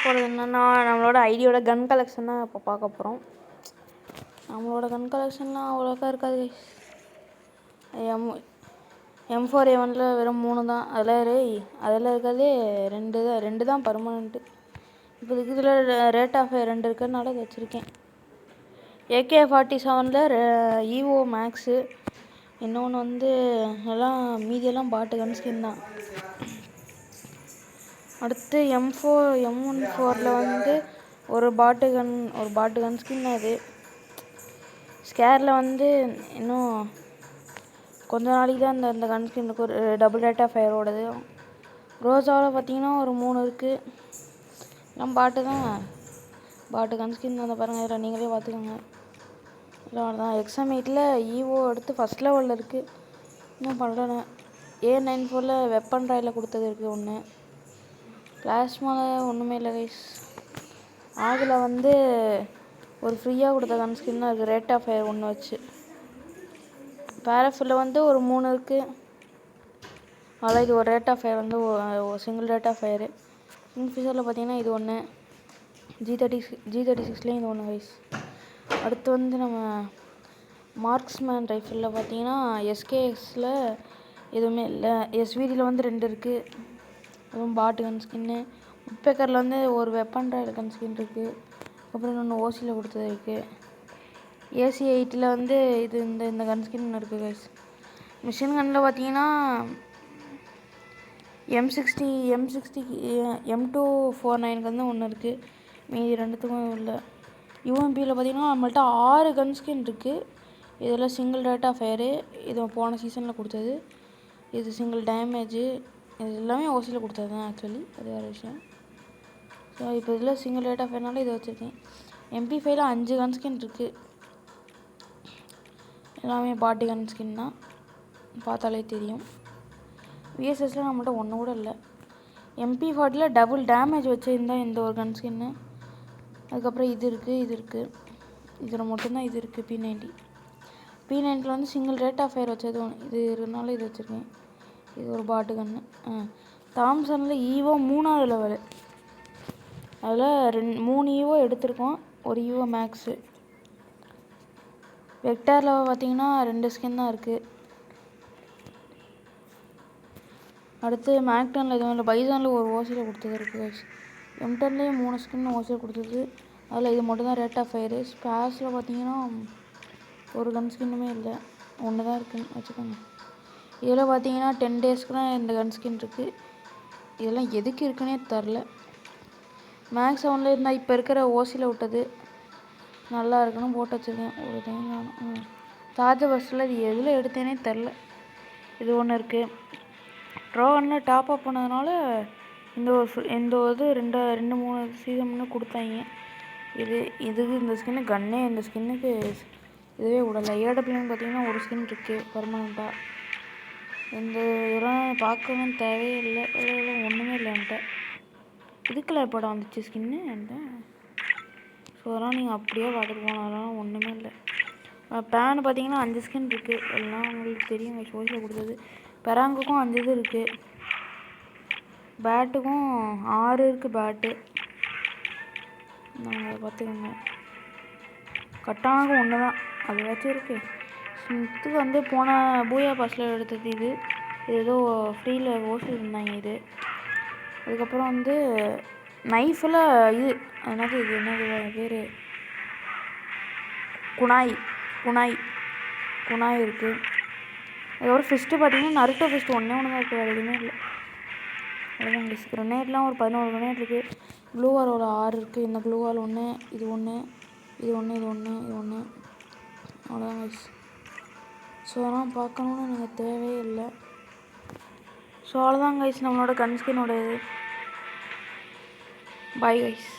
போகிறது என்னென்னா நம்மளோட ஐடியோட கன் கலெக்ஷன் தான் இப்போ பார்க்க போகிறோம். நம்மளோட கன் கலெக்ஷன்லாம் அவ்வளோக்கா இருக்காது. M4A1 வெறும் 3 தான். அதில் இருக்கிறதே ரெண்டு தான் பர்மனெண்ட்டு. இப்போ இதில் ரேட் ஆஃப் 2 இருக்கிறதுனால இதை வச்சுருக்கேன். AK-47 EVO மேக்ஸு, இன்னொன்று வந்து எல்லாம் மீதியெல்லாம் பாட்டு கன் ஸ்கின் தான். அடுத்து M14 வந்து ஒரு பாட்டு கன் ஸ்கின் தான். இது ஸ்கேரில் வந்து இன்னும் கொஞ்ச நாளைக்கு தான் இந்த கன் ஸ்கின்னுக்கு ஒரு டபுள் ரேட் ஆஃப் ஃபயரோடது. ரோஸாவில் பார்த்தீங்கன்னா ஒரு 3 இருக்குது. எல்லாம் பாட்டு கன் ஸ்கின் வந்து பாருங்கள். இதில் நீங்களே பார்த்துக்கோங்க. இல்லை அவ்வளோதான். XM8 EVO எடுத்து ஃபஸ்ட் லெவலில் இருக்குது. இன்னும் பண்ணல. A94 வெப்பன் ராயில் கொடுத்தது இருக்குது ஒன்று. பிளாஸ்மாவில் ஒன்றுமே இல்லை கைஸ். அதில் வந்து ஒரு ஃப்ரீயாக கொடுத்த கன் ஸ்கின் தான் இருக்குது. ரேட் ஆஃப் ஃபயர் 1 வச்சு. பேராஃபில் வந்து ஒரு 3 இருக்குது. அதில் இது ஒரு ரேட் ஆஃப் ஃபயர் வந்து ஒரு சிங்கிள் ரேட் ஆஃப் ஃபயரு. இன்ஃபிஷரில் பார்த்தீங்கன்னா இது ஒன்று. G36 இது ஒன்று கைஸ். அடுத்து வந்து நம்ம மார்க்ஸ்மேன் ரைஃபிளில் பார்த்தீங்கன்னா SKXல எதுவுமே இல்லை. SVDயில் வந்து 2 இருக்குது. அதுவும் பாட்டு கன் ஸ்கின்னு. உட்பேக்கரில் வந்து ஒரு வெப்பன் ராயில் கன் ஸ்கின் இருக்குது. அப்புறம் இன்னொன்று ஓசியில் கொடுத்தது இருக்குது. AC8 வந்து இது இந்த கன் ஸ்கின் இருக்குது கைஸ். மிஷின் கன்னில் பார்த்தீங்கன்னா M60 M249 வந்து ஒன்று இருக்குது. மீதி 2த்துக்கும் இல்லை. UMPயில் பார்த்தீங்கன்னா நம்மள்ட்ட 6 கன் ஸ்கின் இருக்குது. இதில் சிங்கிள் ரேட் ஆஃப் ஃபயரு. இது போன சீசனில் கொடுத்தது. இது சிங்கிள் டேமேஜு. இது எல்லாமே ஓசியில் கொடுத்தது தான் ஆக்சுவலி. அது வேறு விஷயம். ஸோ இப்போ இதில் சிங்கிள் ரேட் ஆஃப் ஃபயர்னால இதை வச்சுருக்கேன். MP5ல் 5 கன் ஸ்கின் இருக்குது. எல்லாமே பாட்டி கன் ஸ்கின் தான். பார்த்தாலே தெரியும். VSSல நம்மள்ட்ட ஒன்று கூட இல்லை. MP40ல் டபுள் டேமேஜ் வச்சுருந்தேன் இந்த ஒரு கன் ஸ்கின்னு. அதுக்கப்புறம் இது இருக்குது. இதில் மட்டும்தான் இது இருக்குது. P90 வந்து சிங்கிள் ரேட் ஆஃப் ஃபயர் வச்சது ஒன்று. இது இருந்தாலும் இது வச்சுருக்கேன். இது ஒரு பாட்டு கன்று. தாம்சனில் EVO 3வது லெவலு. அதில் 3 EVO எடுத்திருக்கோம். ஒரு EVO மேக்ஸு. வெக்டாரில் பார்த்தீங்கன்னா 2 ஸ்கின் தான் இருக்குது. அடுத்து மேக்டனில் எதுவும் இல்லை. பைசானில் ஒரு ஓசியில் கொடுத்தது இருக்குது. M10லேயே 3 ஸ்கின் ஓசியில் கொடுத்தது. அதில் இது மட்டும் தான் ரேட் ஆஃப் ஃபயரு. ஸ்பேஸில் பார்த்தீங்கன்னா ஒரு கன் ஸ்கின்னுமே இல்லை. ஒன்று தான் இருக்குன்னு வச்சுக்கோங்க. இதில் பார்த்தீங்கன்னா 10 டேஸ்க்கு தான் இந்த கன் ஸ்கின் இருக்குது. இதெல்லாம் எதுக்கு இருக்குன்னே தெரில. மேக்ஸ் 7ல் இருந்தால் இப்போ இருக்கிற ஓசியில் விட்டது நல்லா இருக்குன்னு போட்டு வச்சுருக்கேன். ஒரு டைம் வேணும். சார்ஜர் பஸ்ஸில் இது எதில் எடுத்தேனே தெரில. இது ஒன்று இருக்குது. ட்ரோவனில் டாப் அப் பண்ணதுனால இந்த இது 2-3 சீசன் கொடுத்தாங்க. இதுக்கு இந்த ஸ்கின்னு கன்னே இந்த ஸ்கின்னுக்கு இதுவே விடலை. AWன்னு பார்த்தீங்கன்னா ஒரு ஸ்கின் இருக்குது பர்மனெண்ட்டாக. இந்த இதெல்லாம் பார்க்கவும் தேவையே இல்லை. இதெல்லாம் ஒன்றுமே இல்லை என்கிட்ட. இதுக்குள்ள படம் வந்துச்சு ஸ்கின்னு என்கிட்ட. ஸோ அதெல்லாம் நீங்கள் அப்படியே பார்த்துட்டு போகலாம். அதெல்லாம் ஒன்றுமே இல்லை. பேனு பார்த்தீங்கன்னா 5 ஸ்கின் இருக்குது. எல்லாம் உங்களுக்கு தெரியும். சோசியில் கொடுத்தது. பெராங்குக்கும் 5 இது இருக்குது. பேட்டுக்கும் 6 இருக்குது. பேட்டு நாங்கள் பார்த்துக்கோங்க. கட்டானாக்கும் 1 தான். அது வச்சு இருக்குது. ஸ்மித்துக்கு வந்து போன பூயா பாஸில் எடுத்தது இது ஏதோ ஃப்ரீயில் ஓசி இருந்தாங்க இது. அதுக்கப்புறம் வந்து நைஃபில் இது என்னது பேர் குனாய் இருக்குது. அதுக்கப்புறம் ஃபிஸ்ட்டு பார்த்தீங்கன்னா நருட்டோ ஃபிஸ்ட்டு ஒன்று தான் இருக்குது. வேறு எதுவுமே இல்லை. அவ்வளோதான் கைஸ். கிரனேட்லாம் ஒரு 11 கிரனேட் இருக்குது. ப்ளூ வால் ஒரு 6 இருக்குது. இந்த ப்ளூ வால் ஒன்று, இது ஒன்று, இது ஒன்று. அவ்வளோதான் கைஸ். ஸோ அதெல்லாம் பார்க்கணுன்னு எனக்கு தேவையே இல்லை. ஸோ அவ்வளோதான் கைஸ் நம்மளோட கன் ஸ்கின்னோட இது. Bye guys.